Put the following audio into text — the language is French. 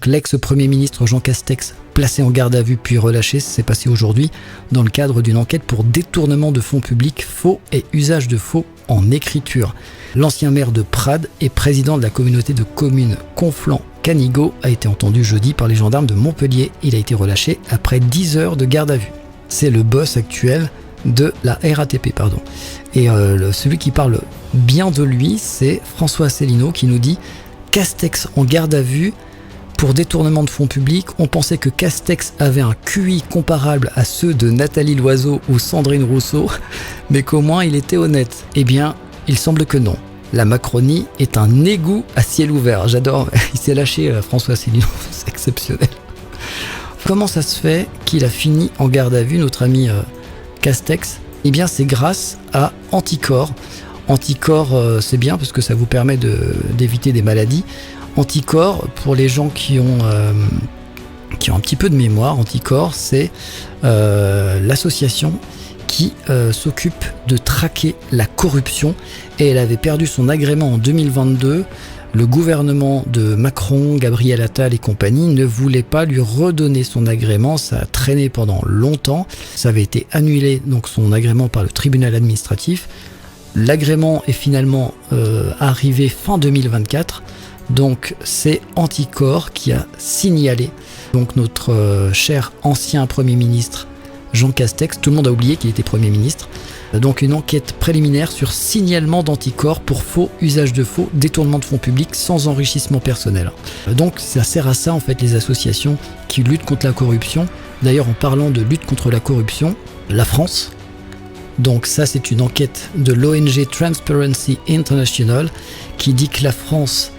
Donc l'ex-premier ministre Jean Castex, placé en garde à vue puis relâché, s'est passé aujourd'hui dans le cadre d'une enquête pour détournement de fonds publics, faux et usage de faux en écriture. L'ancien maire de Prades et président de la communauté de communes Conflans-Canigot a été entendu jeudi par les gendarmes de Montpellier. Il a été relâché après 10 heures de garde à vue. C'est le boss actuel de la RATP, Et celui qui parle bien de lui, c'est François Asselineau qui nous dit « Castex en garde à vue pour détournement de fonds publics. On pensait que Castex avait un QI comparable à ceux de Nathalie Loiseau ou Sandrine Rousseau, mais qu'au moins il était honnête. Eh bien, il semble que non. La Macronie est un égout à ciel ouvert. » J'adore, il s'est lâché François Asselineau, c'est exceptionnel. Comment ça se fait qu'il a fini en garde à vue, notre ami Castex? Eh bien, c'est grâce à Anticorps. Anticorps, c'est bien parce que ça vous permet d'éviter des maladies. Anticorps, pour les gens qui ont un petit peu de mémoire, Anticorps, c'est l'association qui s'occupe de traquer la corruption, et elle avait perdu son agrément en 2022. Le gouvernement de Macron, Gabriel Attal et compagnie ne voulait pas lui redonner son agrément. Ça a traîné pendant longtemps. Ça avait été annulé, donc son agrément, par le tribunal administratif. L'agrément est finalement arrivé fin 2024. Donc c'est Anticorps qui a signalé donc notre cher ancien Premier ministre Jean Castex. Tout le monde a oublié qu'il était Premier ministre. Donc une enquête préliminaire sur signalement d'Anticorps pour faux, usage de faux, détournement de fonds publics sans enrichissement personnel. Donc ça sert à ça en fait, les associations qui luttent contre la corruption. D'ailleurs, en parlant de lutte contre la corruption, la France, donc ça c'est une enquête de l'ONG Transparency International qui dit que la France